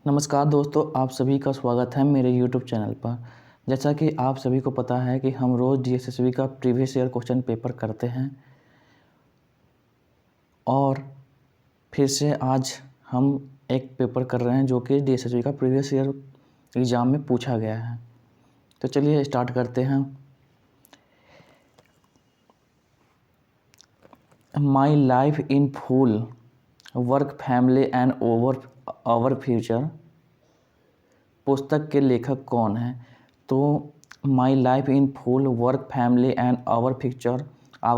नमस्कार दोस्तों, आप सभी का स्वागत है मेरे YouTube चैनल पर। जैसा कि आप सभी को पता है कि हम रोज़ DSSB का प्रीवियस ईयर क्वेश्चन पेपर करते हैं और फिर से आज हम एक पेपर कर रहे हैं जो कि DSSB का प्रीवियस ईयर एग्ज़ाम में पूछा गया है। तो चलिए स्टार्ट करते हैं। My life in full, work, family and our future पुस्तक के लेखक कौन हैं? तो my life in full, work, family and our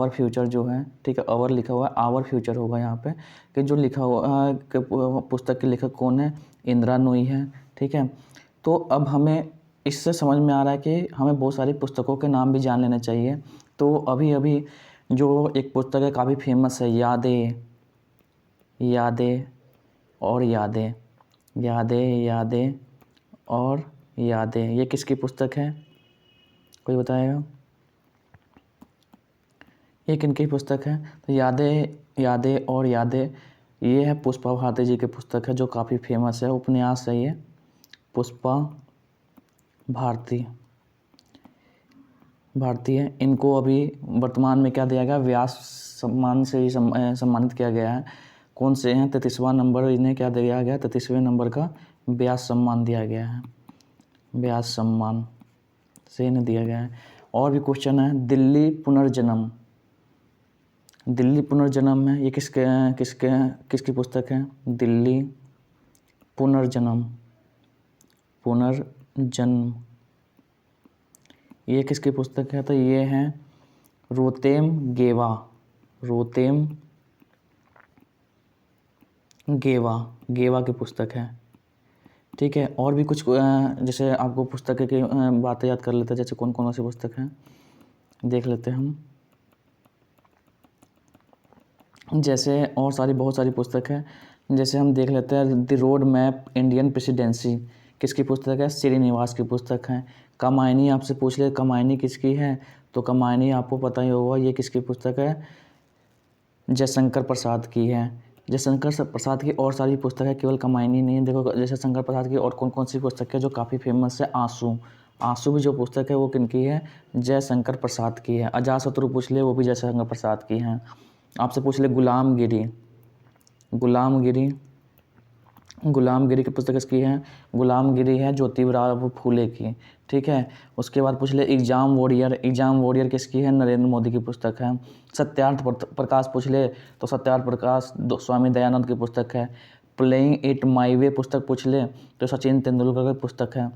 future जो है, ठीक है, आवर लिखा हुआ है, आवर फ्यूचर होगा यहाँ पे कि जो लिखा हुआ कि पुस्तक के लेखक कौन है? इंदिरा नूई है, ठीक है। तो अब हमें इससे समझ में आ रहा है कि हमें बहुत सारी पुस्तकों के नाम भी जान लेने चाहिए। तो अभी अभी जो एक पुस्तक है काफ़ी फेमस है, यादें यादें और यादें, यादें और यादें, ये किसकी पुस्तक है? कोई बताएगा? ये किनकी पुस्तक है? तो यादें और यादें, ये है पुष्पा भारती जी की पुस्तक है जो काफ़ी फेमस है, उपन्यास है ये, पुष्पा भारती है। इनको अभी वर्तमान में क्या दिया गया? व्यास सम्मान से ही सम्मानित किया गया है। कौन से हैं? 33वां नंबर इन्हें क्या दिया गया? 33वें नंबर का व्यास सम्मान दिया गया है, व्यास सम्मान से इन्हें दिया गया है। और भी क्वेश्चन है, दिल्ली पुनर्जन्म है, ये किसकी पुस्तक है? दिल्ली पुनर्जन्म ये किसकी पुस्तक है? तो ये है रोतेम गेवा की पुस्तक है, ठीक है। और भी कुछ जैसे आपको पुस्तक की बातें याद कर लेते हैं, जैसे कौन कौन सी पुस्तक हैं देख लेते हैं हम। जैसे और बहुत सारी पुस्तक है, जैसे हम देख लेते हैं the road map Indian presidency, किसकी पुस्तक है? श्रीनिवास की पुस्तक है। कामायनी आपसे पूछ ले कामायनी किसकी है? तो कामायनी आपको पता ही होगा, ये किसकी पुस्तक है? जयशंकर प्रसाद की है। जयशंकर प्रसाद की और सारी पुस्तक है, केवल कामायनी नहीं है। देखो जयशंकर प्रसाद की और कौन कौन सी पुस्तक है जो काफ़ी फेमस है? आंसू भी जो पुस्तक है वो किनकी है? जयशंकर प्रसाद की है। अजातशत्रु पूछ ले, वो भी जयशंकर प्रसाद की हैं। आपसे पूछ ले गुलामगिरी की पुस्तक किसकी है? गुलामगिरी है ज्योतिराव फूले की, ठीक है। उसके बाद पूछ ले एग्जाम वॉरियर किसकी है? नरेंद्र मोदी की पुस्तक है। सत्यार्थ प्रकाश पूछ ले, तो सत्यार्थ प्रकाश स्वामी दयानंद की पुस्तक है। प्लेइंग इट माई वे पुस्तक पूछ ले, तो सचिन तेंदुलकर की पुस्तक है।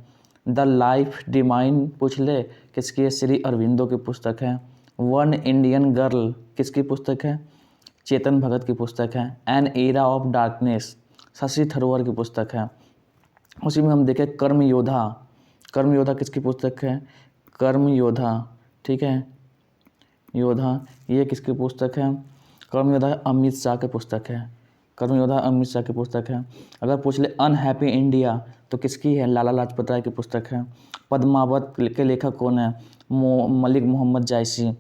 द लाइफ डिवाइन पूछ ले, किसकी है? श्री अरविंदो की पुस्तक है। वन इंडियन गर्ल किसकी पुस्तक है? चेतन भगत की पुस्तक है। An era of darkness Shashi Tharoor की पुस्तक है। उसी में हम देखें कर्म योद्धा किसकी पुस्तक है? कर्म योद्धा, ठीक है, योद्धा, ये किसकी पुस्तक है? कर्म योद्धा अमित शाह की पुस्तक है। अगर पूछ ले अनहैप्पी इंडिया तो किसकी है? लाला लाजपत राय की पुस्तक है। पद्मावत के लेखक कौन है? मलिक मोहम्मद जायसी।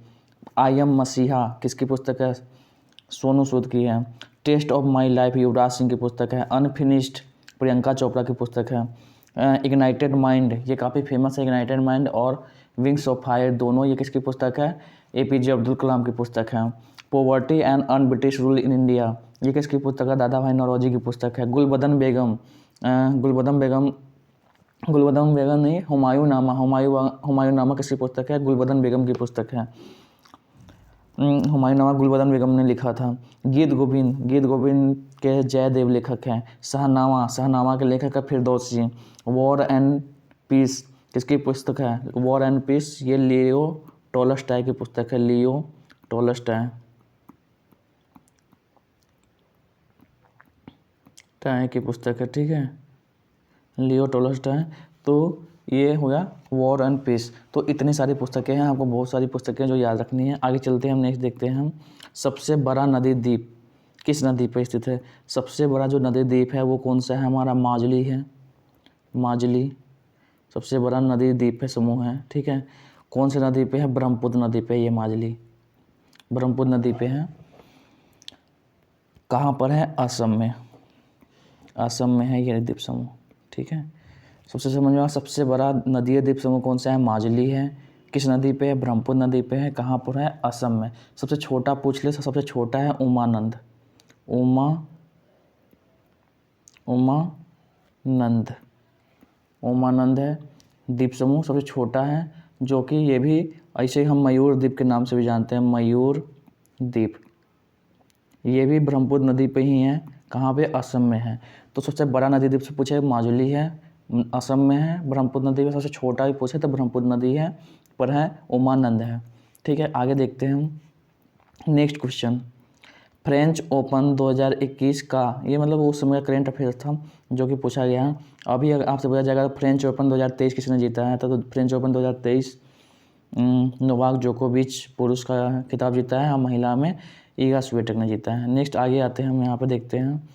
आई एम मसीहा किसकी पुस्तक है? सोनू सूद की है। Test of my life Yuvraj Singh की पुस्तक है। अनफिनिश्ड प्रियंका चोपड़ा की पुस्तक है। इग्नाइटेड माइंड, ये काफ़ी फेमस है, इग्नाइटेड माइंड और विंग्स ऑफ फायर दोनों, ये किसकी पुस्तक है? APJ अब्दुल कलाम की पुस्तक है। Poverty and un British rule in India, ये किसकी पुस्तक है? दादा भाई नौरोजी की पुस्तक है। गुलबदन बेगम नहीं, हुमायूं नामा किसकी पुस्तक है? गुलबदन बेगम की पुस्तक है। हुमायूं नामा गुलबदन बेगम ने लिखा था। गीत गोविंद के जयदेव लेखक हैं। शाहनामा के लेखक है फिरदौसी। वॉर एंड पीस किसकी पुस्तक है? वॉर एंड पीस, ये लियो टॉलस्टॉय की पुस्तक है। लियो टॉलस्टॉय की पुस्तक है, ठीक है, लियो टॉलस्टॉय। तो ये हो गया वॉर एंड पीस। तो इतनी सारी पुस्तकें हैं, आपको बहुत सारी पुस्तकें जो याद रखनी है। आगे चलते हैं, हम नेक्स्ट देखते हैं हम सबसे बड़ा नदी द्वीप किस नदी पर स्थित है? सबसे बड़ा जो नदी द्वीप है वो कौन सा है? हमारा माजुली है। माजुली सबसे बड़ा नदी द्वीप है, समूह है, ठीक है। कौन सी नदी पे है? ब्रह्मपुत्र नदी पे ये माजुली ब्रह्मपुत्र नदी पे है। कहाँ पर है? असम में है ये द्वीप समूह, ठीक है। सबसे समझ में आया, सबसे बड़ा नदीय द्वीप समूह कौन सा है? माजुली है। किस नदी पे है? ब्रह्मपुत्र नदी पे है। कहाँ पर है? असम में। सबसे छोटा पूछ ले, सबसे छोटा है उमानंद। उमानंद है द्वीप समूह, सबसे छोटा है, जो कि ये भी ऐसे हम मयूर द्वीप के नाम से भी जानते हैं, मयूर द्वीप। ये भी ब्रह्मपुत्र नदी पे ही है। कहाँ पे? असम में है। तो सबसे बड़ा नदी द्वीप से पूछे माजुली है, असम में है। ब्रह्मपुत्र नदी में सबसे छोटा भी पूछे तो ब्रह्मपुत्र नदी है, पर है उमानंद है। ठीक है, आगे देखते हैं हम। नेक्स्ट क्वेश्चन, फ्रेंच ओपन 2021 का, ये मतलब उस समय का करेंट अफेयर था जो कि पूछा गया है। अभी अगर आपसे पूछा जाएगा फ्रेंच ओपन 2023 किसने जीता है, तो फ्रेंच ओपन 2023 नोवाक जोकोविच पुरुष का खिताब जीता है और महिला में ईगा स्वीटेक ने जीता है। नेक्स्ट आगे आते हैं हम, यहाँ पे देखते हैं।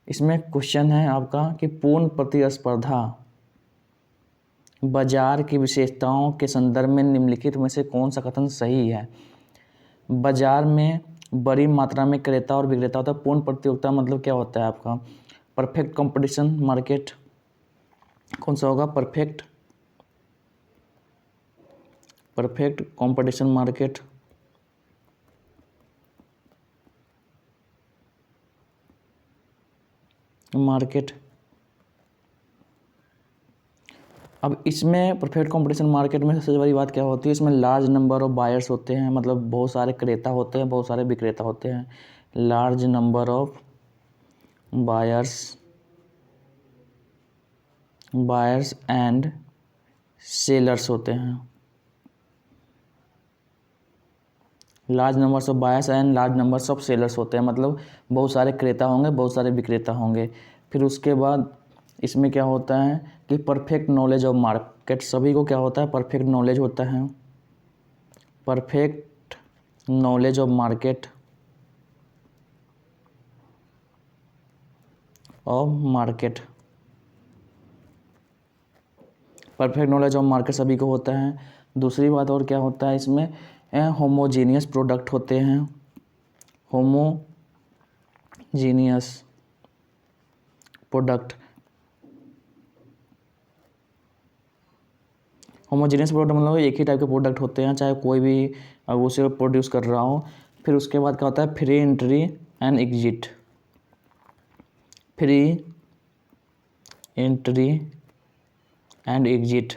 इसमें क्वेश्चन है आपका कि पूर्ण प्रतिस्पर्धा बाजार की विशेषताओं के संदर्भ में निम्नलिखित में से कौन सा कथन सही है? बाजार में बड़ी मात्रा में क्रेता और विक्रेता होता है। पूर्ण प्रतियोगिता मतलब क्या होता है आपका? परफेक्ट कंपटीशन मार्केट कौन सा होगा? Perfect competition market. अब इसमें परफेक्ट कंपटीशन मार्केट में सबसे बड़ी बात क्या होती है? इसमें लार्ज नंबर ऑफ बायर्स होते हैं, मतलब बहुत सारे क्रेता होते हैं, बहुत सारे विक्रेता होते हैं। Large number of buyers and sellers होते हैं। Large numbers of buyers and large numbers of sellers होते हैं, मतलब बहुत सारे क्रेता होंगे, बहुत सारे विक्रेता होंगे। फिर उसके बाद इसमें क्या होता है कि परफेक्ट नॉलेज ऑफ मार्केट, सभी को क्या होता है? परफेक्ट नॉलेज होता है। Perfect knowledge of market perfect knowledge of market सभी को होता है। दूसरी बात और क्या होता है इसमें? होमोजीनियस प्रोडक्ट होते हैं। होमोजीनियस प्रोडक्ट मतलब एक ही टाइप के प्रोडक्ट होते हैं, चाहे कोई भी उसे प्रोड्यूस कर रहा हो। फिर उसके बाद क्या होता है? Free entry and exit. Free entry and exit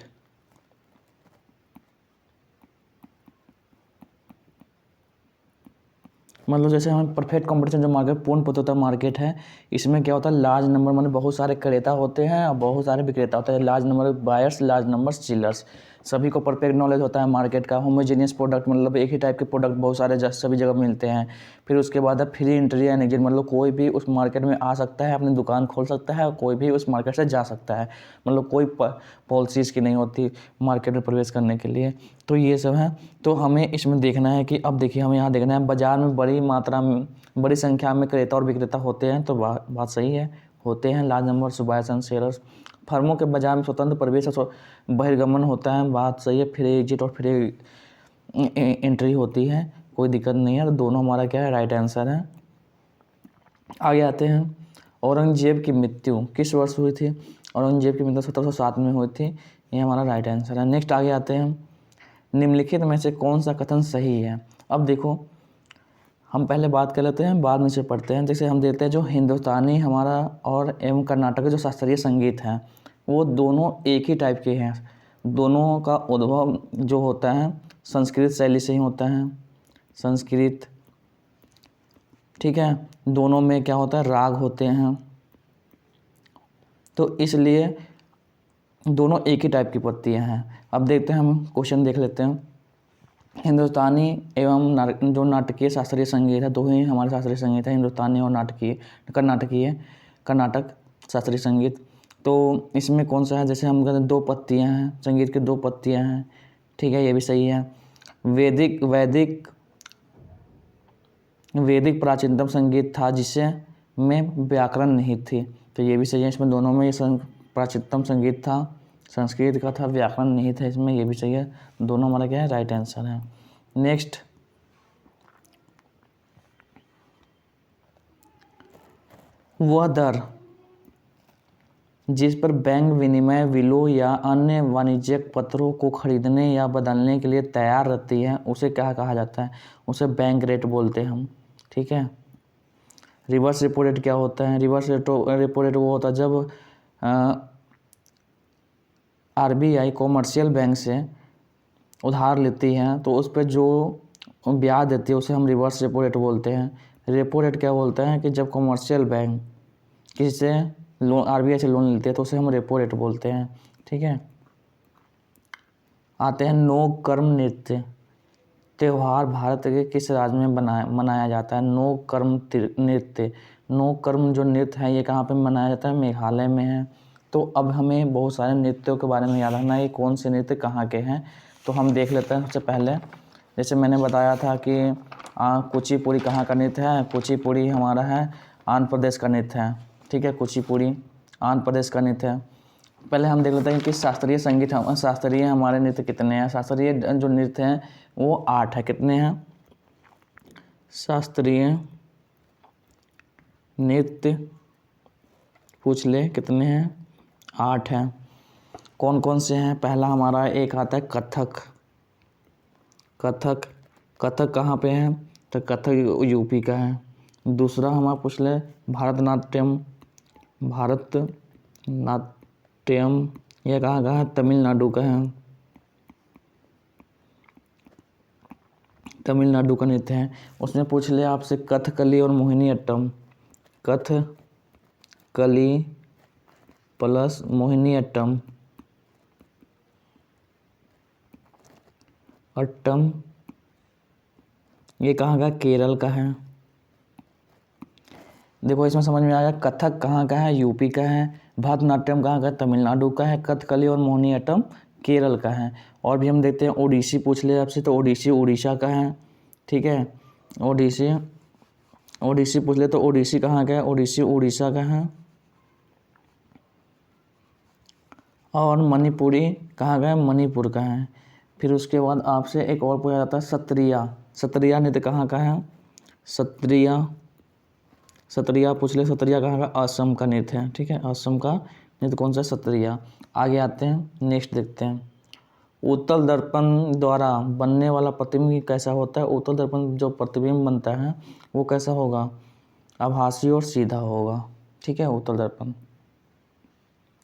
मतलब जैसे हमें परफेक्ट कंपटीशन जो मार्केट, पूर्ण प्रतियोगिता मार्केट है, इसमें क्या होता है? लार्ज नंबर मतलब बहुत सारे क्रेता होते हैं और बहुत सारे विक्रेता होते हैं। Large number buyers, large number sellers, सभी को परफेक्ट नॉलेज होता है मार्केट का। होमोजेनियस प्रोडक्ट मतलब एक ही टाइप के प्रोडक्ट बहुत सारे सभी जगह मिलते हैं। फिर उसके बाद है फ्री एंट्री एंड एग्जिट, मतलब कोई भी उस मार्केट में आ सकता है, अपनी दुकान खोल सकता है और कोई भी उस मार्केट से जा सकता है, मतलब कोई पॉलिसीज की नहीं होती मार्केट में प्रवेश करने के लिए। तो ये सब है। तो हमें इसमें देखना है कि अब देखिए हमें यहाँ देखना है बाजार में बड़ी संख्या में क्रेता और विक्रेता होते हैं, तो बात सही है, होते हैं। Large number of buyers and sellers. फर्मों के बाजार में स्वतंत्र प्रवेश और बहिर्गमन होता है, बात सही है। फ्री एग्जिट और फ्री एंट्री होती है, कोई दिक्कत नहीं है। तो दोनों हमारा क्या है? राइट आंसर है। आगे आते हैं, औरंगजेब की मृत्यु किस वर्ष हुई थी? औरंगजेब की मृत्यु 1707 में हुई थी, ये हमारा राइट आंसर है। नेक्स्ट आगे आते हैं, निम्नलिखित में से कौन सा कथन सही है? अब देखो हम पहले बात कर लेते हैं, बाद में से पढ़ते हैं। जैसे हम देखते हैं जो हिंदुस्तानी हमारा और एवं कर्नाटक जो शास्त्रीय संगीत है, वो दोनों एक ही टाइप के हैं। दोनों का उद्भव जो होता है संस्कृत शैली से ही होता है। संस्कृत, ठीक है। दोनों में क्या होता है? राग होते हैं, तो इसलिए दोनों एक ही टाइप की पत्तियां हैं। अब देखते हैं, हम क्वेश्चन देख लेते हैं। हिंदुस्तानी एवं जो नाटकीय शास्त्रीय संगीत है, दो ही हमारे शास्त्रीय संगीत है, हिंदुस्तानी और कर्नाटक शास्त्रीय संगीत। तो इसमें कौन सा है? जैसे हम कहते हैं दो पत्तियां हैं, संगीत की दो पत्तियां हैं, ठीक है, ये भी सही है। वैदिक प्राचीनतम संगीत था जिसे में व्याकरण नहीं थी, तो ये भी सही है। इसमें दोनों में ये प्राचीनतम संगीत था, संस्कृत का था, व्याकरण नहीं था इसमें, ये भी सही है। दोनों हमारा क्या है? राइट आंसर है। नेक्स्ट, वह दर जिस पर बैंक विनिमय बिलों या अन्य वाणिज्यिक पत्रों को खरीदने या बदलने के लिए तैयार रहती है उसे क्या कहा जाता है? उसे बैंक रेट बोलते हैं हम। ठीक है। रिवर्स रेपो रेट क्या होता है? रिवर्स रेपो रेट वो होता है जब आरबीआई कॉमर्शियल बैंक से उधार लेती है तो उस पर जो ब्याज देती है उसे हम रिवर्स रेपो रेट बोलते हैं। रेपो रेट क्या बोलते हैं कि जब कॉमर्शियल बैंक किसी से लोन, आरबीआई से लोन लेते हैं तो उसे हम रेपो रेट बोलते हैं। ठीक है। आते हैं नो कर्म नृत्य त्यौहार भारत के किस राज्य में मनाया जाता है? नो कर्म नृत्य, नो कर्म जो नृत्य है ये कहाँ पे मनाया जाता है? मेघालय में है। तो अब हमें बहुत सारे नृत्यों के बारे में याद रखना है, ये कौन से नृत्य कहाँ के हैं। तो हम देख लेते हैं। सबसे पहले जैसे मैंने बताया था कि कुचिपुड़ी कहाँ का नृत्य है? कुचिपुड़ी हमारा है आंध्र प्रदेश का नृत्य है। ठीक है, कुचिपुड़ी आंध्र प्रदेश का नृत्य है। पहले हम देख लेते हैं कि शास्त्रीय संगीत शास्त्रीय हमारे नृत्य कितने हैं। शास्त्रीय जो नृत्य हैं वो 8 है। कितने हैं? शास्त्रीय नृत्य पूछ ले कितने हैं? 8 हैं। कौन कौन से हैं? पहला हमारा एक आता है कथक। कथक कथक कहाँ पे है? तो कथक यूपी का है। दूसरा हमारा पूछ ले भरतनाट्यम। भरतनाट्यम यह कहाँ का है? तमिलनाडु का है। तमिलनाडु का नृत्य है। उसमें पूछ ले आपसे कथकली और मोहिनी अट्टम। कथकली प्लस मोहिनी अट्टम ये कहाँ का? केरल का है। देखो इसमें समझ में आया कथक कहाँ का है? यूपी का है। भरतनाट्यम कहाँ का? तमिलनाडु का है। कथकली और मोहिनी अट्टम केरल का है। और भी हम देखते हैं ओडिसी पूछ ले आपसे, तो ओडिसी उड़ीसा का है। ठीक है, ओडिसी पूछ ले तो ओडिसी कहाँ का है? ओडिसी उड़ीसा का है। और मणिपुरी कहाँ का है? मणिपुर का है। फिर उसके बाद आपसे एक और पूछा जाता है सत्रिया नृत्य कहाँ का है? सत्रिया पूछ ले, सत्रिया कहाँ का? असम का नृत्य है। ठीक है, असम का नृत्य कौन सा? सत्रिया। आगे आते हैं, नेक्स्ट देखते हैं। उत्तल दर्पण द्वारा बनने वाला प्रतिबिंब कैसा होता है? उत्तल दर्पण जो प्रतिबिंब बनता है वो कैसा होगा? आभासी और सीधा होगा। ठीक है, उत्तल दर्पण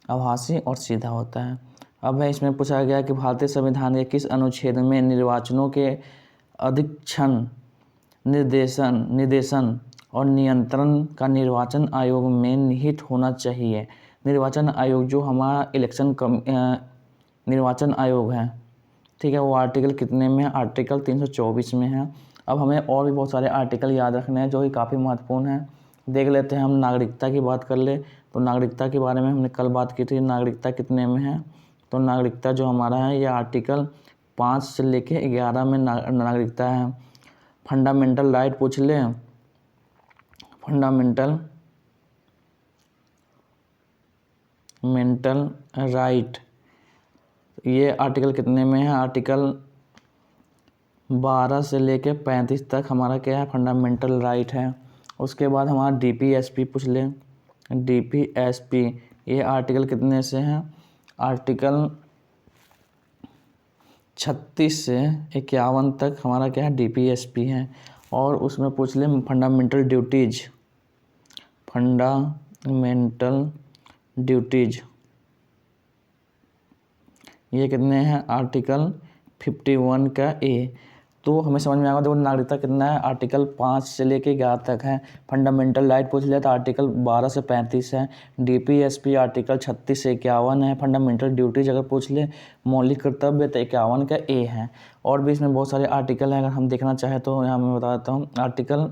आभासी और सीधा होता है। अब है इसमें पूछा गया कि भारतीय संविधान के किस अनुच्छेद में निर्वाचनों के अधीक्षण निर्देशन और नियंत्रण का निर्वाचन आयोग में निहित होना चाहिए? निर्वाचन आयोग जो हमारा निर्वाचन आयोग है, ठीक है, वो आर्टिकल कितने में है? आर्टिकल 324 में है। अब हमें और भी बहुत सारे आर्टिकल याद रखने हैं जो कि काफ़ी महत्वपूर्ण हैं। देख लेते हैं। हम नागरिकता की बात कर ले तो नागरिकता के बारे में हमने कल बात की थी। नागरिकता कितने में है? तो नागरिकता जो हमारा है ये आर्टिकल 5 से लेके 11 में नागरिकता है। फंडामेंटल राइट पूछ ले, फंडामेंटल राइट ये आर्टिकल कितने में है? आर्टिकल 12 से लेके 35 तक हमारा क्या है? फंडामेंटल राइट है। उसके बाद हमारा डीपीएसपी पूछ ले, डीपीएसपी ये आर्टिकल कितने से हैं? आर्टिकल 36 से 51 तक हमारा क्या है? डीपीएसपी है। और उसमें पूछ ले फंडामेंटल ड्यूटीज ये कितने हैं? आर्टिकल 51 का ए। तो हमें समझ में आएगा। देखो नागरिकता कितना है? आर्टिकल 5 से लेके 11 तक है। फंडामेंटल राइट पूछ लिया तो आर्टिकल 12 से 35 है। डीपीएसपी आर्टिकल 36 से 51 है। फंडामेंटल ड्यूटीज अगर पूछ ले मौलिक कर्तव्य तो 51 का ए है। और भी इसमें बहुत सारे आर्टिकल हैं, अगर हम देखना चाहें तो यहाँ मैं बता देता हूँ। आर्टिकल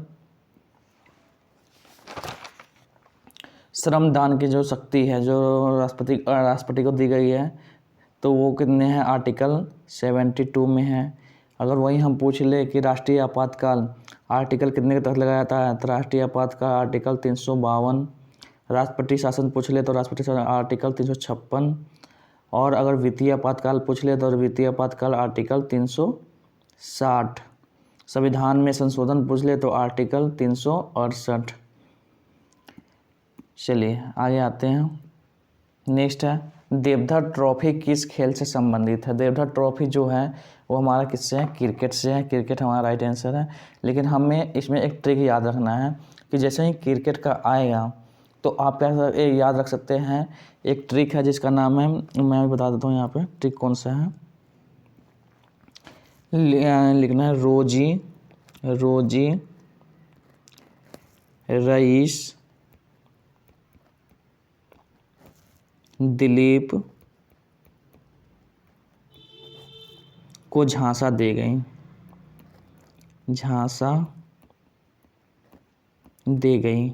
श्रमदान की जो शक्ति है जो राष्ट्रपति को दी गई है तो वो कितने हैं? आर्टिकल 72 में है। अगर वही हम पूछ ले कि राष्ट्रीय आपातकाल आर्टिकल कितने के तहत लगाया जाता है तो राष्ट्रीय आपातकाल आर्टिकल 352। राष्ट्रपति शासन पूछ ले तो राष्ट्रपति शासन आर्टिकल 356। और अगर वित्तीय आपातकाल पूछ ले तो वित्तीय आपातकाल आर्टिकल 360। संविधान में संशोधन पूछ ले तो आर्टिकल 368। चलिए आगे आते हैं। नेक्स्ट है देवधर ट्रॉफी किस खेल से संबंधित है। देवधर ट्रॉफी जो है वो हमारा किससे है, क्रिकेट से है। क्रिकेट हमारा राइट आंसर है। लेकिन हमें इसमें एक ट्रिक याद रखना है कि जैसे ही क्रिकेट का आएगा तो आप क्या याद रख सकते हैं, एक ट्रिक है जिसका नाम है, मैं बता देता हूँ यहाँ पे ट्रिक कौन सा है। लिखना है रोजी रोजी रईस दिलीप को झांसा दे गई, झांसा दे गई।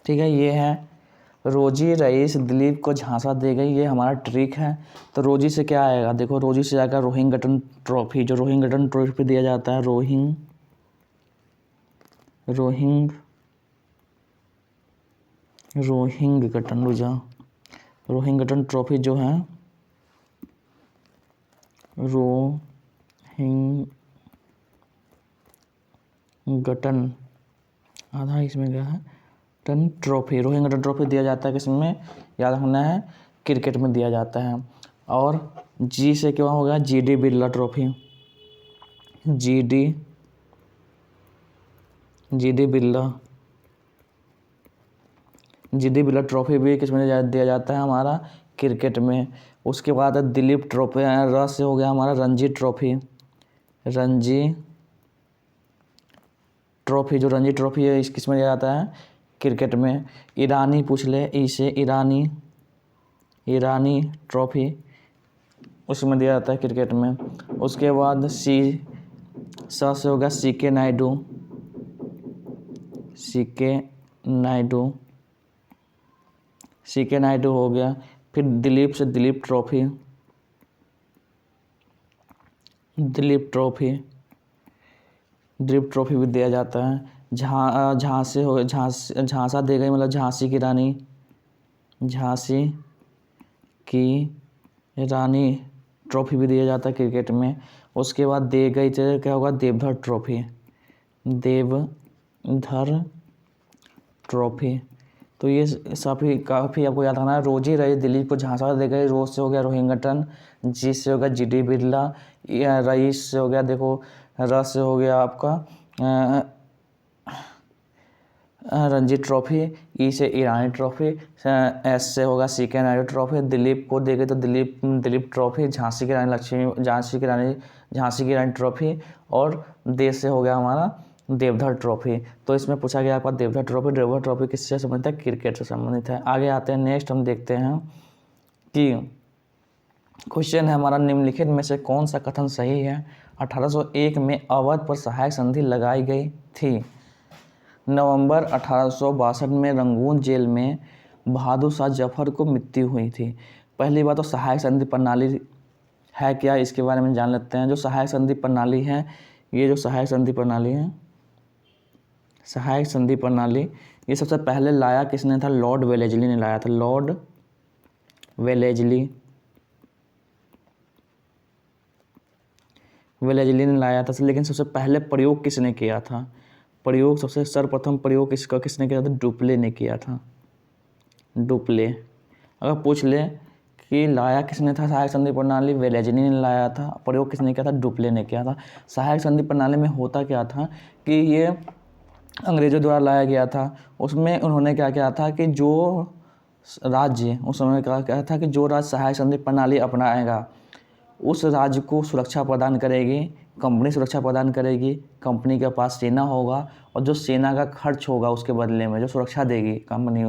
ठीक है, ये है रोजी रईस दिलीप को झांसा दे गई, ये हमारा ट्रिक है। तो रोजी से क्या आएगा, देखो रोजी से आएगा रोहिंग्टन ट्रॉफी, जो रोहिंग्टन ट्रॉफी दिया जाता है, रोहिंग्टन ट्रॉफी जो है रोहिंग्टन, आधा इसमें क्या है, रोहिंग्टन ट्रॉफी दिया जाता है किसमें, याद रखना है, क्रिकेट में दिया जाता है। और जी से क्या हो गया, GD Birla trophy, GD Birla trophy भी किसमें दिया जाता है, हमारा क्रिकेट में। उसके बाद दिलीप ट्रॉफी, र से हो गया हमारा रणजी ट्रॉफी, जो रणजी ट्रॉफी है इस किसमें दिया जाता है, क्रिकेट में। ईरानी पूछ ले, ई से ईरानी ट्रॉफी उसमें दिया जाता है क्रिकेट में। उसके बाद सी से होगा सीके नायडू हो गया। फिर दिलीप से दिलीप ट्रॉफी भी दिया जाता है। झांसा दे गई मतलब झांसी की रानी ट्रॉफी भी दिया जाता है क्रिकेट में। उसके बाद दे गई तो क्या होगा, देवधर ट्रॉफी। तो ये काफ़ी आपको याद रखना है। रोजी रईस दिलीप को झांसा दे गई, रोज से हो गया रोहिंग्टन, जी से हो गया जीडी बिरला, रईस से हो गया देखो, र से हो गया आपका रणजी ट्रॉफी, ई से ईरानी ट्रॉफी, एस से होगा सीके नायडू ट्रॉफी, दिलीप को देंगे तो दिलीप ट्रॉफी, झांसी की रानी ट्रॉफी, और देश से हो गया हमारा देवधर ट्रॉफी। तो इसमें पूछा गया आपका देवधर ट्रॉफी किससे संबंधित है, क्रिकेट से संबंधित है। आगे आते हैं, नेक्स्ट हम देखते हैं कि क्वेश्चन है हमारा, निम्नलिखित में से कौन सा कथन सही है। 1801 में अवध पर सहायक संधि लगाई गई थी। नवंबर 1862 में रंगून जेल में बहादुर शाह जफर को मृत्यु हुई थी। पहली बात तो सहायक संधि प्रणाली है क्या, इसके बारे में जान लेते हैं। जो सहायक संधि प्रणाली है, ये जो सहायक संधि प्रणाली ये सबसे पहले लाया किसने था, लॉर्ड वेलेस्ली ने लाया था। लॉर्ड वेलेस्ली ने लाया था। लेकिन सबसे पहले प्रयोग किसने किया था, सबसे सर्वप्रथम प्रयोग किसने किया था, डुप्ले ने किया था। डुप्ले अगर पूछ ले कि लाया किसने था सहायक संधि प्रणाली, वेलेस्ली ने लाया था। प्रयोग किसने किया था, डुप्ले ने किया था। सहायक संधि प्रणाली में होता क्या था कि ये अंग्रेजों द्वारा लाया गया था। उसमें उन्होंने क्या किया था कि जो राज्य उस समय क्या था कि जो राज्य सहायक संधि प्रणाली अपनाएगा उस राज्य को सुरक्षा प्रदान करेगी कंपनी, सुरक्षा प्रदान करेगी। कंपनी के पास सेना होगा और जो सेना का खर्च होगा उसके बदले में जो सुरक्षा देगी कंपनी,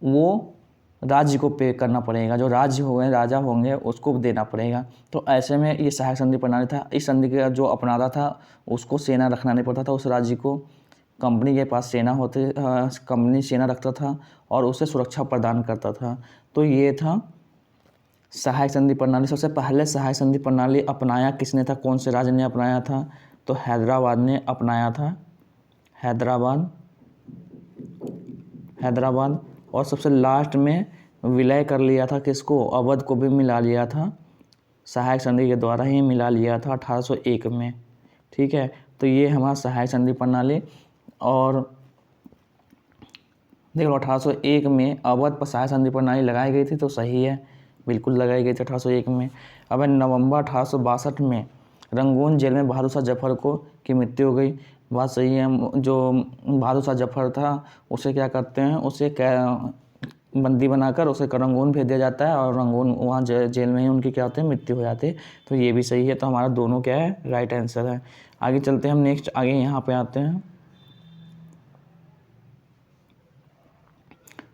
वो राज्य को पे करना पड़ेगा। जो राज्य होंगे, राजा होंगे, उसको देना पड़ेगा। तो ऐसे में ये सहायक संधि प्रणाली था। इस संधि का जो अपनाता था उसको सेना रखना नहीं पड़ता था। उस राज्य को कंपनी के पास कंपनी सेना रखता था और उसे सुरक्षा प्रदान करता था। तो ये था सहायक संधि प्रणाली। सबसे पहले सहायक संधि प्रणाली अपनाया किसने था, कौन से राज्य ने अपनाया था, तो हैदराबाद ने अपनाया था। हैदराबाद और सबसे लास्ट में विलय कर लिया था किसको, अवध को भी मिला लिया था। सहायक संधि के द्वारा ही मिला लिया था 1801 में। ठीक है, तो ये हमारा सहायक संधि प्रणाली। और देखो 1801 में अवध पर सहायक संधि प्रणाली लगाई गई थी, तो सही है, बिल्कुल लगाई गई थी 1801 में। अब नवंबर 1862 में रंगून जेल में बहादुर शाह जफर की मृत्यु हो गई। बात सही है। जो बहादुर शाह जफर था उसे क्या करते हैं, उसे बंदी बनाकर उसे रंगून भेज दिया जाता है और रंगून वहाँ जेल में ही उनकी क्या होती है, मृत्यु हो जाती है। तो ये भी सही है। तो हमारा दोनों क्या है, राइट आंसर है। आगे चलते हैं हम, नेक्स्ट आगे यहाँ पे आते हैं।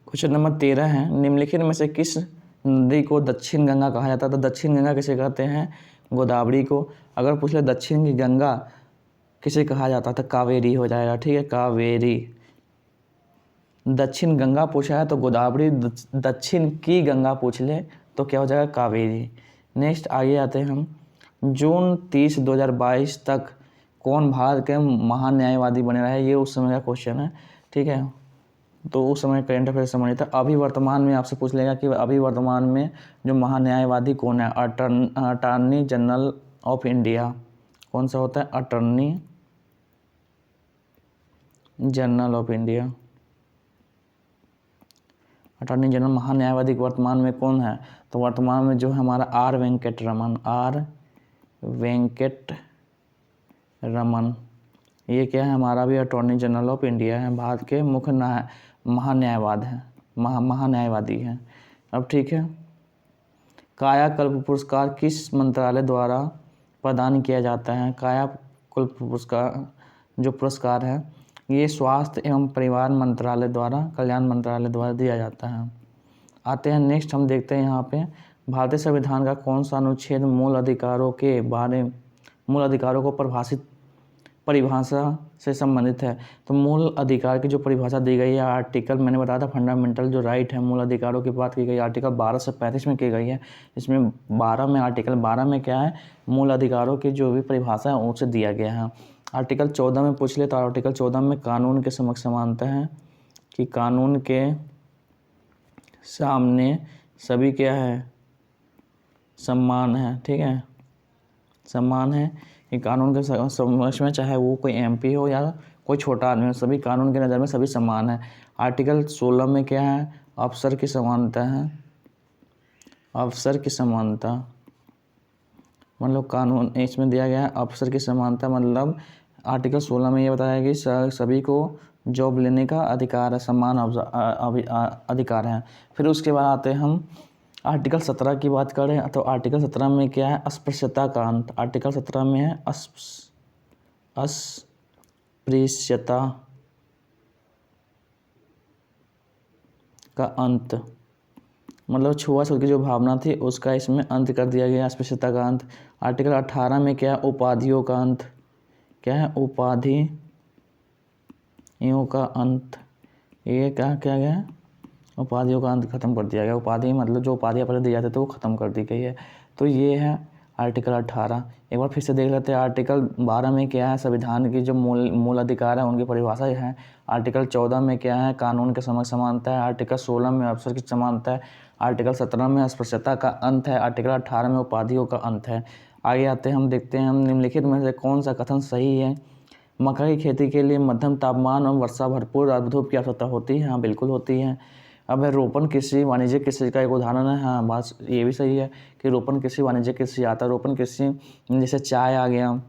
क्वेश्चन नंबर 13 है, निम्नलिखित में से किस नदी को दक्षिण गंगा कहा जाता है? तो दक्षिण गंगा किसे कहते हैं? गोदावरी को। अगर पूछ ले दक्षिण की गंगा किसे कहा जाता है तो कावेरी हो जाएगा, ठीक है, कावेरी। दक्षिण गंगा पूछा है तो गोदावरी, दक्षिण की गंगा पूछ ले तो क्या हो जाएगा, कावेरी। नेक्स्ट आगे आते हैं हम, जून 30, 2022 तक कौन भारत के महान न्यायवादी बने रहे? ये उस समय का क्वेश्चन है, ठीक है। तो उस समय करंट अफेयर संबंधित था। अभी वर्तमान में आपसे पूछ लेगा कि अभी वर्तमान में जो महान न्यायवादी कौन है? Attorney general of India. कौन सा होता है? Attorney general of India. Attorney general महान न्यायवादी वर्तमान में कौन है? तो वर्तमान में जो है हमारा आर वेंकट रमन। ये क्या है? हमारा भी अटॉर्नी जनरल ऑफ इंडिया है, भारत के मुख्य महान्यायवादी हैं। अब ठीक है, कायाकल्प पुरस्कार किस मंत्रालय द्वारा प्रदान किया जाता है? कायाकल्प पुरस्कार जो पुरस्कार है ये स्वास्थ्य एवं परिवार मंत्रालय द्वारा, कल्याण मंत्रालय द्वारा दिया जाता है। आते हैं नेक्स्ट, हम देखते हैं यहाँ पे भारतीय संविधान का कौन सा अनुच्छेद मूल अधिकारों को परिभाषा से संबंधित है? तो मूल अधिकार की जो परिभाषा दी गई है, आर्टिकल मैंने बताया था फंडामेंटल जो राइट है, मूल अधिकारों की बात की गई आर्टिकल 12 से 35 में की गई है। इसमें 12 में, आर्टिकल 12 में क्या है, मूल अधिकारों की जो भी परिभाषा है उसे दिया गया है। आर्टिकल 14 में पूछ ले तो आर्टिकल 14 में कानून के समक्ष समानता है, कि कानून के सामने सभी क्या है, सम्मान है, ठीक है, सम्मान है। कि कानून के समक्ष में चाहे वो कोई एमपी हो या कोई छोटा आदमी हो, सभी कानून की नज़र में सभी समान है। आर्टिकल 16 में क्या है, अफसर की समानता है, अफसर की समानता, मतलब कानून इसमें दिया गया है अफसर की समानता, मतलब आर्टिकल 16 में ये बताया कि सभी को जॉब लेने का अधिकार है, समान अधिकार है। फिर उसके बाद आते हैं हम आर्टिकल 17 की बात करें तो आर्टिकल 17 में क्या है, अस्पृश्यता का अंत। आर्टिकल 17 में है अस्पृश्यता का अंत, मतलब छुआछूत की जो भावना थी उसका इसमें अंत कर दिया गया, अस्पृश्यता का अंत। आर्टिकल 18 में क्या है, उपाधियों का अंत। क्या है, उपाधियों का अंत। ये क्या किया गया है, उपाधियों का अंत खत्म कर दिया गया। उपाधि मतलब जो उपाधियाँ पहले दी जाते थे वो खत्म कर दी गई है। तो ये है आर्टिकल 18। एक बार फिर से देख लेते हैं, आर्टिकल 12 में क्या है, संविधान की जो मूल अधिकार है उनकी परिभाषा है। आर्टिकल 14 में क्या है, कानून के समक्ष समानता है। आर्टिकल 16 में अफसर की समानता है। आर्टिकल 17 में अस्पृश्यता का अंत है। आर्टिकल 18 में उपाधियों का अंत है। आगे आते हैं, हम देखते हैं हम निम्नलिखित में से कौन सा कथन सही है? मक्का की खेती के लिए मध्यम तापमान और वर्षा भरपूर धूप की आवश्यकता होती है। हाँ, बिल्कुल होती है। अब है रोपण कृषि वाणिज्यिक कृषि का एक उदाहरण है। हाँ, बात ये भी सही है कि रोपण कृषि वाणिज्यिक कृषि आता है। रोपण कृषि जैसे चाय आ गया,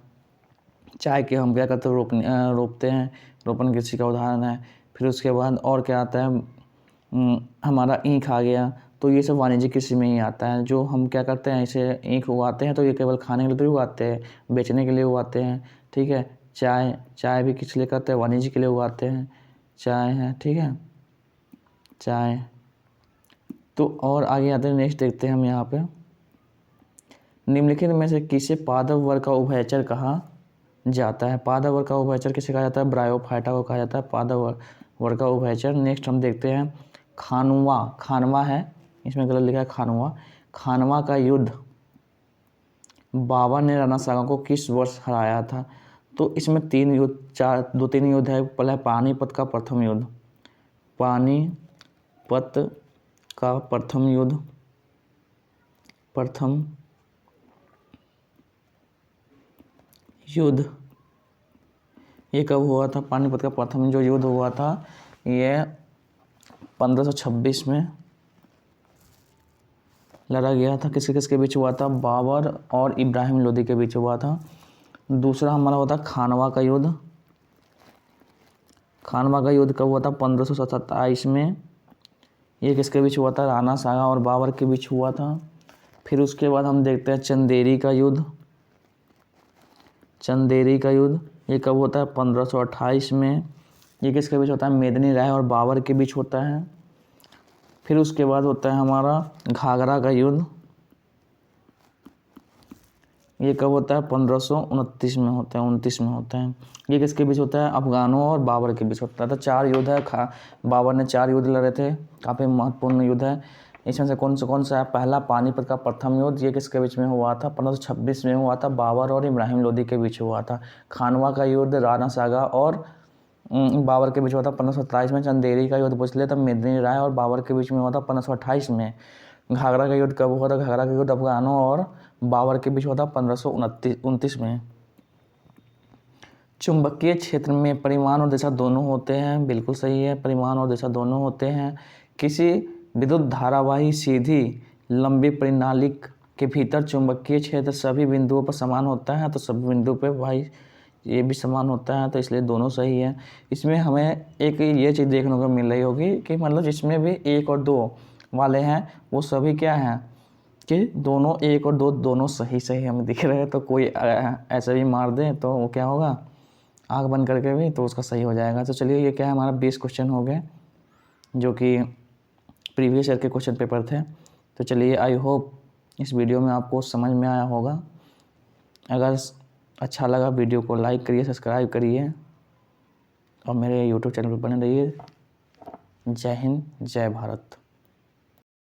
चाय के हम क्या करते हैं, रोपते हैं, रोपण कृषि का उदाहरण है। फिर उसके बाद और क्या आता है, हमारा ईख आ गया। तो ये सब वाणिज्यिक कृषि में ही आता है। जो हम क्या करते हैं, इसे ईख उगाते हैं तो ये केवल खाने के लिए तो उगाते हैं, बेचने के लिए उगाते हैं, ठीक है। चाय भी किस लिए करते हैं, वाणिज्य के लिए उगाते हैं, चाय है, ठीक है, चाय। तो और आगे आते हैं, नेक्स्ट देखते हैं हम यहाँ पे, निम्नलिखित में से किसे पादप वर्ग का उभयचर कहा जाता है? पादप वर्ग का उभयचर किसे कहा जाता है? ब्रायोफाइटा को कहा जाता है पादप वर्ग का उभयचर। नेक्स्ट हम देखते हैं खानवा है, इसमें गलत लिखा है खानवा का युद्ध बाबर ने राणा सागर को किस वर्ष हराया था? तो इसमें 3 युद्ध है। पहला पानीपत का प्रथम युद्ध, पानीपत का प्रथम युद्ध ये कब हुआ था? पानीपत का प्रथम जो युद्ध हुआ था ये 1526 में लड़ा गया था। किसके किसके बीच हुआ था? बाबर और इब्राहिम लोदी के बीच हुआ था। दूसरा हमारा होता खानवा का युद्ध। खानवा का युद्ध कब हुआ था? 1527 में। ये किसके बीच हुआ था? राणा सागा और बाबर के बीच हुआ था। फिर उसके बाद हम देखते हैं चंदेरी का युद्ध। चंदेरी का युद्ध ये कब होता है? 1528 में। ये किसके बीच होता है? मेदिनी राय और बाबर के बीच होता है। फिर उसके बाद होता है हमारा घाघरा का युद्ध। ये कब होता है? 1529 में होता है, 29 में होता है। ये किसके बीच होता है? अफगानों और बाबर के बीच होता है। तो 4 युद्ध है। बाबर ने 4 युद्ध लड़े थे, काफ़ी महत्वपूर्ण युद्ध है। इसमें से कौन सा है? पहला पानीपत का प्रथम युद्ध, ये किसके बीच में हुआ था? 1526 में हुआ था, बाबर और इब्राहिम लोदी के बीच हुआ था। खानवा का युद्ध राणा सागा और बाबर के बीच हुआ था 1527 में। चंदेरी का युद्ध पूछ लिया तब मेदिनी राय और बाबर के बीच में हुआ था 1528 में। घाघरा का युद्ध कब हुआ था? घाघरा का युद्ध अफगानों और बाबर के बीच हुआ था 1529 में। चुंबकीय क्षेत्र में परिमाण और दिशा दोनों होते हैं, बिल्कुल सही है, परिमाण और दिशा दोनों होते हैं। किसी विद्युत धारावाही सीधी लंबी प्रणाली के भीतर चुंबकीय क्षेत्र सभी बिंदुओं पर समान होता है, तो सभी बिंदुओं पर भाई ये भी समान होता है, तो इसलिए दोनों सही है। इसमें हमें एक ये चीज़ देखने को मिल रही होगी कि मतलब जिसमें भी 1 और 2 वाले हैं वो सभी क्या हैं कि दोनों 1 और 2 दोनों सही हमें दिख रहे हैं। तो कोई ऐसे भी मार दे तो वो क्या होगा, आँख बंद करके भी, तो उसका सही हो जाएगा। तो चलिए ये क्या है, हमारा 20 क्वेश्चन हो गए जो कि प्रीवियस ईयर के क्वेश्चन पेपर थे। तो चलिए आई होप इस वीडियो में आपको समझ में आया होगा। अगर अच्छा लगा वीडियो को लाइक करिए, सब्सक्राइब करिए और मेरे यूट्यूब चैनल पर बने रहिए। जय हिंद, जय भारत।